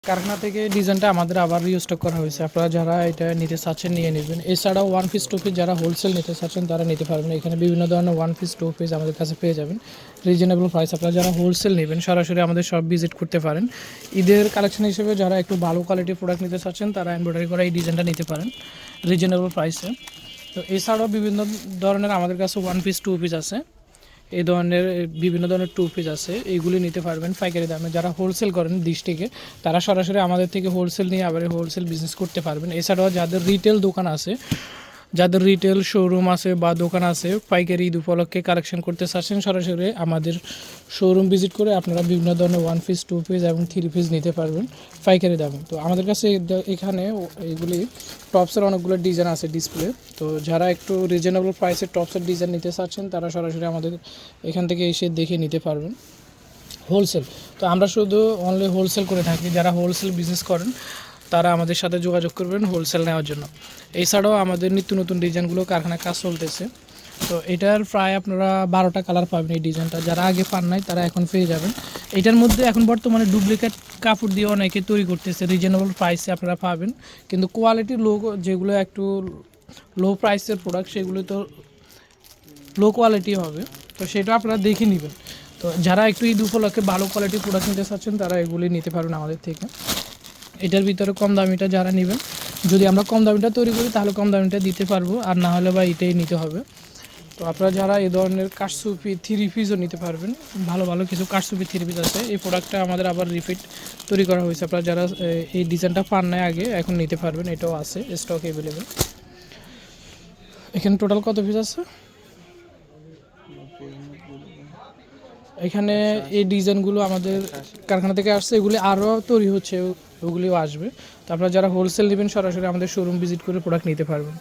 কারখানা থেকে ডিজাইনটা আমাদের আবার রিস্টক করা হয়েছে। আপনারা যারা এটা নিতে চাচ্ছেন নিয়ে নেবেন। এছাড়াও ওয়ান পিস টু পিস যারা হোলসেল নিতে চাচ্ছেন তারা নিতে পারবেন। এখানে বিভিন্ন ধরনের ওয়ান পিস টু পিস আমাদের কাছে পেয়ে যাবেন রিজনেবল প্রাইস। আপনারা যারা হোলসেল নেবেন সরাসরি আমাদের সব ভিজিট করতে পারেন। ঈদের কালেকশন হিসেবে যারা একটু ভালো কোয়ালিটির প্রোডাক্ট নিতে চাচ্ছেন তারা এমব্রয়ডারি করা এই ডিজাইনটা নিতে পারেন রিজনেবল প্রাইসে। তো এছাড়াও বিভিন্ন ধরনের আমাদের কাছে ওয়ান পিস টু পিস আছে। এই ধরনের বিভিন্ন ধরনের টু পিস আছে, এইগুলি নিতে পারবেন পাইকারি দামে। যারা হোলসেল করেন ডিস্ট্রিক্টে তারা সরাসরি আমাদের থেকে হোলসেল নিয়ে আবার হোলসেল বিজনেস করতে পারবেন। এছাড়াও যাদের রিটেল দোকান আছে, যাদের রিটেল শোরুম আছে বা দোকান আছে, পাইকারি ঈদ উপলক্ষে কালেকশন করতে চাচ্ছেন সরাসরি আমাদের শোরুম ভিজিট করে আপনারা বিভিন্ন ধরনের ওয়ান পিস টু পিস এবং থ্রি পিস নিতে পারবেন পাইকারি দামে। তো আমাদের কাছে এখানে এইগুলি টপসের অনেকগুলো ডিজাইন আছে ডিসপ্লে। তো যারা একটু রিজনেবল প্রাইসে টপসের ডিজাইন নিতে চাচ্ছেন তারা সরাসরি আমাদের এখান থেকে এসে দেখে নিতে পারবেন হোলসেল। তো আমরা শুধু অনলি হোলসেল করে থাকি। যারা হোলসেল বিজনেস করেন তারা আমাদের সাথে যোগাযোগ করবেন হোলসেল নেওয়ার জন্য। এছাড়াও আমাদের নিত্য নতুন ডিজাইনগুলো কারখানায় কাজ চলতেছে। তো এটার প্রায় আপনারা 12টা কালার পাবেন। এই ডিজাইনটা যারা আগে পান নাই তারা এখন পেয়ে যাবেন। এটার মধ্যে এখন বর্তমানে ডুপ্লিকেট কাপড় দিয়ে অনেকে তৈরি করতেছে, রিজনেবল প্রাইসে আপনারা পাবেন। কিন্তু কোয়ালিটি লো, যেগুলো একটু লো প্রাইসের প্রোডাক্ট সেগুলো তো লো কোয়ালিটি হবে। তো সেটা আপনারা দেখে নেবেন। তো যারা একটু ঈদ উপলক্ষে ভালো কোয়ালিটির প্রোডাক্ট নিতে চাচ্ছেন তারা এগুলি নিতে পারবেন আমাদের থেকে। এটার ভিতরে কম দামিটা যারা নেবেন, যদি আমরা কম দামিটা তৈরি করি তাহলে কম দামিটা দিতে পারবো, আর না হলে বা এটাই নিতে হবে। তো আপনারা যারা এই ধরনের কাশসুপি থ্রি পিসও নিতে পারবেন, ভালো ভালো কিছু কাশসুপি থ্রি পিস আছে। এই প্রোডাক্টটা আমাদের আবার রিপিট তৈরি করা হয়েছে। আপনারা যারা এই ডিজাইনটা পান নাই আগে এখন নিতে পারবেন, এটাও আছে স্টক অ্যাভেলেবেল। এখানে টোটাল কত পিস আছে? এখানে এই ডিজাইনগুলো আমাদের কারখানা থেকে আসছে, এগুলি আরও তৈরি হচ্ছে, ওগুলিও আসবে। তো আপনারা যারা হোলসেল নেবেন সরাসরি আমাদের শোরুম ভিজিট করে প্রোডাক্ট নিতে পারবেন।